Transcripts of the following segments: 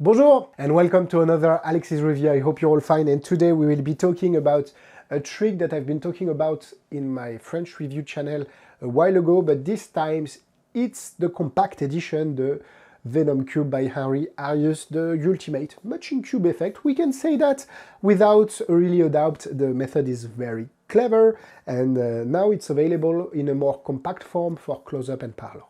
Bonjour and welcome to another Alexis Review. I hope you're all fine, and today we will be talking about a trick that I've been talking about in my French review channel a while ago, but this time it's the compact edition, the Venom Cube by Henry Harrius, the ultimate matching cube effect. We can say that without really a doubt. The method is very clever, and now it's available in a more compact form for close-up and parlor.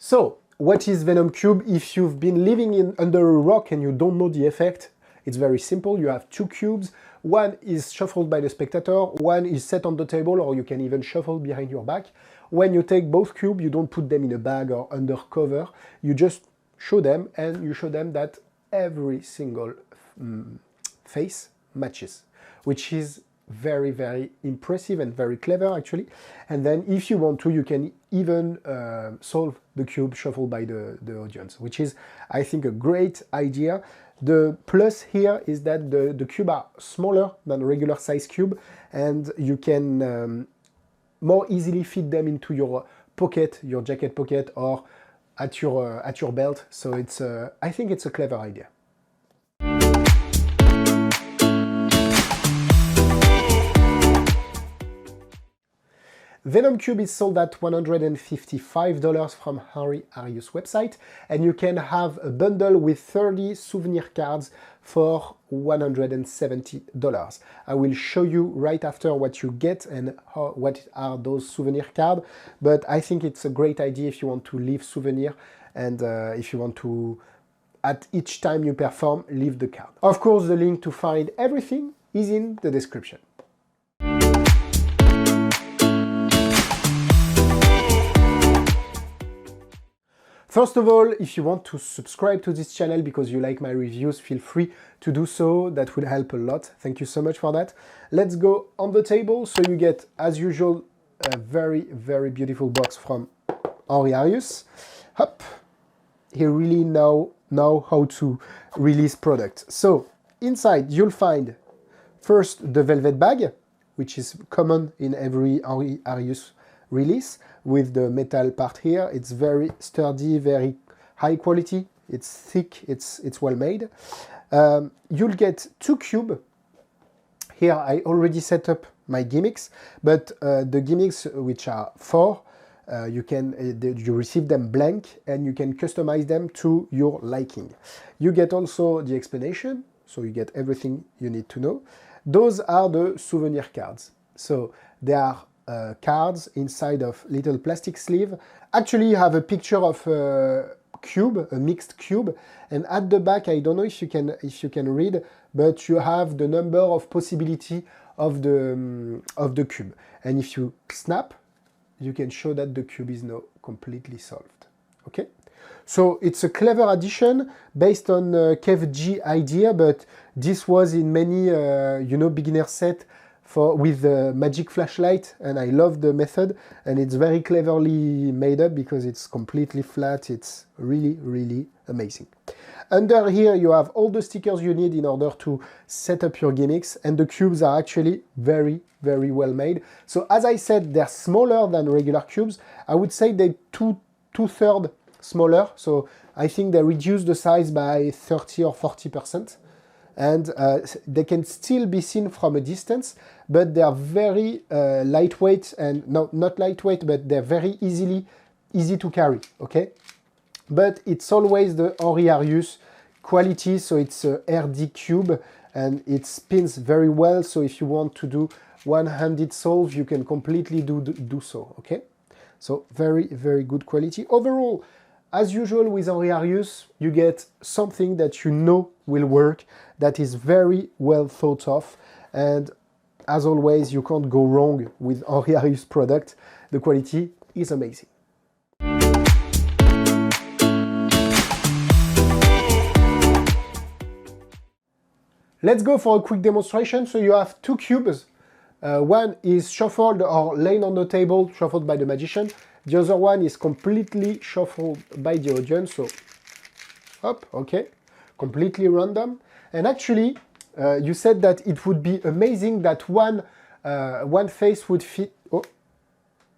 So, what is Venom Cube? If you've been living under a rock and you don't know the effect, it's very simple. You have two cubes. One is shuffled by the spectator, one is set on the table, or you can even shuffle behind your back. When you take both cubes, you don't put them in a bag or under cover. You just show them, and you show them that every single face matches, which is very, very impressive and very clever, actually. And then if you want to, you can even solve the cube shuffled by the audience, which is, I think, a great idea. The plus here is that the cube are smaller than a regular size cube, and you can more easily fit them into your pocket, your jacket pocket, or at your belt. So it's I think it's a clever idea. Venom Cube is sold at $155 from Henry Harrius website, and you can have a bundle with 30 souvenir cards for $170. I will show you right after what you get and what are those souvenir cards, but I think it's a great idea if you want to leave souvenir, and if you want to, at each time you perform, leave the card. Of course, the link to find everything is in the description. First of all, if you want to subscribe to this channel because you like my reviews, feel free to do so. That would help a lot. Thank you so much for that. Let's go on the table. So you get, as usual, a very, very beautiful box from Henry Harrius. Hop. He really know how to release product. So inside you'll find first the velvet bag, which is common in every Henry Harrius release, with the metal part here. It's very sturdy, very high quality. It's thick, it's well made. You'll get two cubes. Here I already set up my gimmicks, but the gimmicks, which are four, you receive them blank, and you can customize them to your liking. You get also the explanation, so you get everything you need to know. Those are the souvenir cards. So they are cards inside of little plastic sleeve. Actually, you have a picture of a cube, a mixed cube, and at the back, I don't know if you can read, but you have the number of possibility of the cube. And if you snap, you can show that the cube is now completely solved. Okay, so it's a clever addition based on Kev G idea, but this was in many beginner set with the magic flashlight, and I love the method, and it's very cleverly made up because it's completely flat. It's really, really amazing. Under here you have all the stickers you need in order to set up your gimmicks, and the cubes are actually very, very well made. So as I said, they're smaller than regular cubes. I would say they're two-thirds smaller, so I think they reduce the size by 30 or 40%. And they can still be seen from a distance, but they are very lightweight, and not lightweight, but they're very easy to carry, okay? But it's always the Henry Harrius quality, so it's a RD cube, and it spins very well, so if you want to do one-handed solve, you can completely do so, okay? So very, very good quality. Overall, as usual with Henry Harrius, you get something that you know will work, that is very well thought of, and as always, you can't go wrong with Henry Harrius product. The quality is amazing. Let's go for a quick demonstration. So you have two cubes. One is shuffled or laying on the table, shuffled by the magician. The other one is completely shuffled by the audience. So Up, okay. Completely random. And actually, you said that it would be amazing that one face would fit. Oh,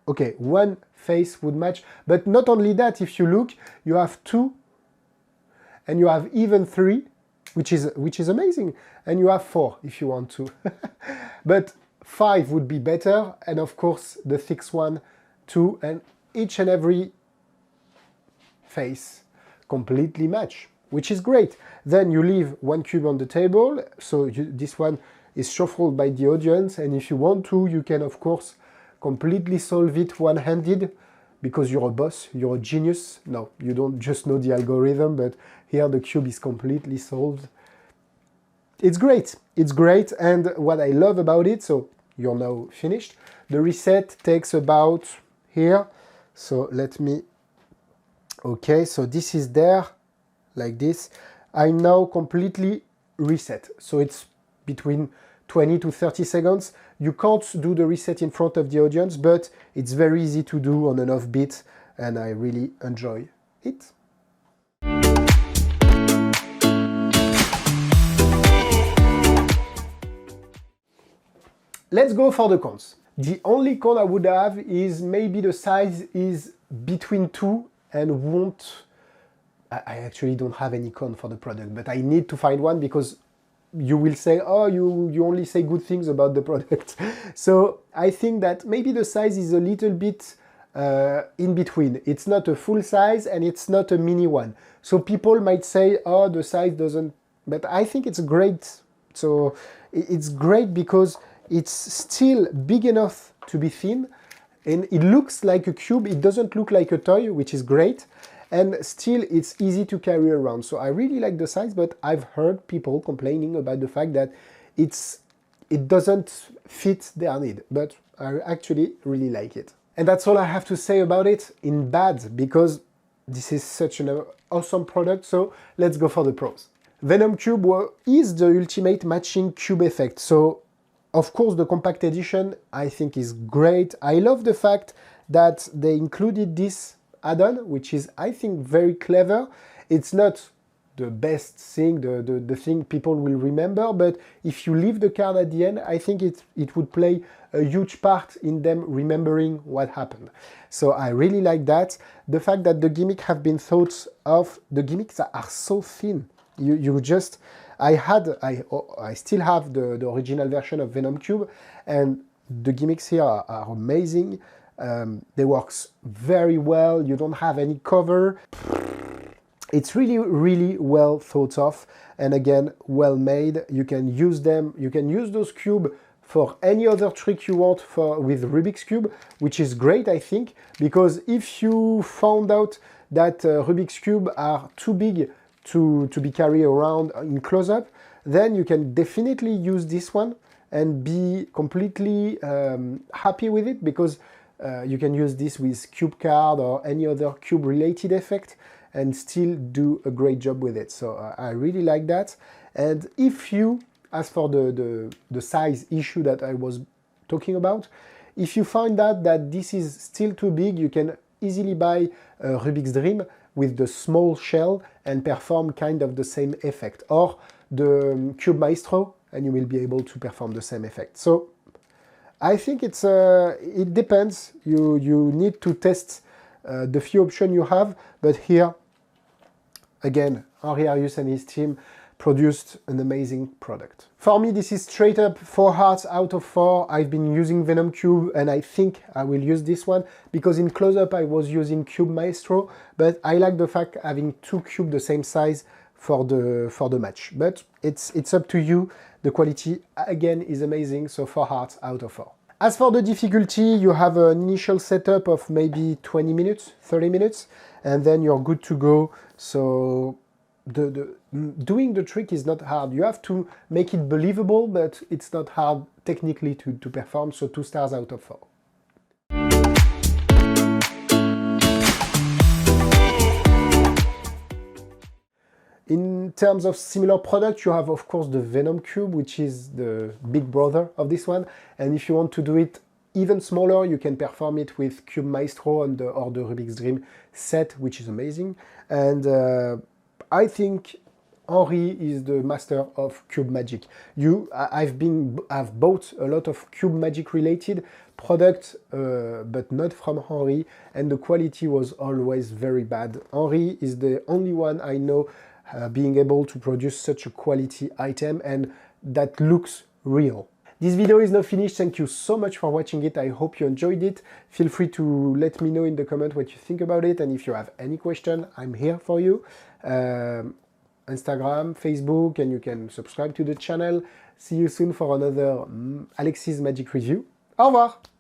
okay, one face would match. But not only that, if you look, you have 2, and you have even 3, which is amazing. And you have 4 if you want to. But 5 would be better, and of course the 6th one, 2, and each and every face completely match, which is great. Then you leave 1 cube on the table, so this one is shuffled by the audience, and if you want to, you can of course completely solve it one-handed, because you're a boss, you're a genius. No, you don't just know the algorithm, but here the cube is completely solved. It's great, and what I love about it, so you're now finished, the reset takes about here, so let me, okay, so this is there, like this. I'm now completely reset, so it's between 20 to 30 seconds. You can't do the reset in front of the audience, but it's very easy to do on an off beat, and I really enjoy it. Let's go for the cons. The only con I would have is maybe the size is between 2 and won't... I actually don't have any con for the product, but I need to find one, because you will say, oh, you only say good things about the product. So I think that maybe the size is a little bit in between. It's not a full size and it's not a mini one. So people might say, oh, the size doesn't... But I think it's great. So it's great because it's still big enough to be thin, and it looks like a cube. It doesn't look like a toy, which is great. And still, it's easy to carry around. So I really like the size, but I've heard people complaining about the fact that it doesn't fit their need. But I actually really like it. And that's all I have to say about it in bad, because this is such an awesome product. So let's go for the pros. Venom Cube is the ultimate matching cube effect. So of course, the compact edition I think is great. I love the fact that they included this add-on, which is, I think, very clever. It's not the best thing, the thing people will remember, but if you leave the card at the end, I think it would play a huge part in them remembering what happened. So I really like that. The fact that the gimmicks have been thought of, the gimmicks are so thin. You just... I still have the original version of Venom Cube, and the gimmicks here are amazing. They work very well. You don't have any cover. It's really, really well thought of, and again, well made. You can use them. You can use those cubes for any other trick you want with Rubik's Cube, which is great, I think, because if you found out that Rubik's Cube are too big to be carried around in close-up, then you can definitely use this one and be completely happy with it, because you can use this with cube card or any other cube related effect and still do a great job with it. So I really like that. And if you, as for the size issue that I was talking about, if you find out that this is still too big, you can easily buy a Rubik's Dream with the small shell and perform kind of the same effect, or the Cube Maestro, and you will be able to perform the same effect. So I think it depends. You need to test the few options you have, but here, again, Henry Harrius and his team produced an amazing product. For me, this is straight up 4 hearts out of 4. I've been using Venom Cube, and I think I will use this one, because in close-up I was using Cube Maestro, but I like the fact having 2 cubes the same size for the match. But it's up to you. The quality, again, is amazing, so 4 hearts out of 4. As for the difficulty, you have an initial setup of maybe 20 minutes, 30 minutes, and then you're good to go. So doing the trick is not hard. You have to make it believable, but it's not hard technically to perform, so 2 stars out of 4. In terms of similar product, you have of course the Venom Cube, which is the big brother of this one, and if you want to do it even smaller, you can perform it with Cube Maestro or the Rubik's Dream set, which is amazing. And I think Henry is the master of cube magic. I've bought a lot of cube magic related products, but not from Henry, and the quality was always very bad. Henry is the only one I know being able to produce such a quality item and that looks real. This video is now finished. Thank you so much for watching it. I hope you enjoyed it. Feel free to let me know in the comment what you think about it, and if you have any question, I'm here for you. Instagram, Facebook, and you can subscribe to the channel. See you soon for another Alexis Magic Review. Au revoir!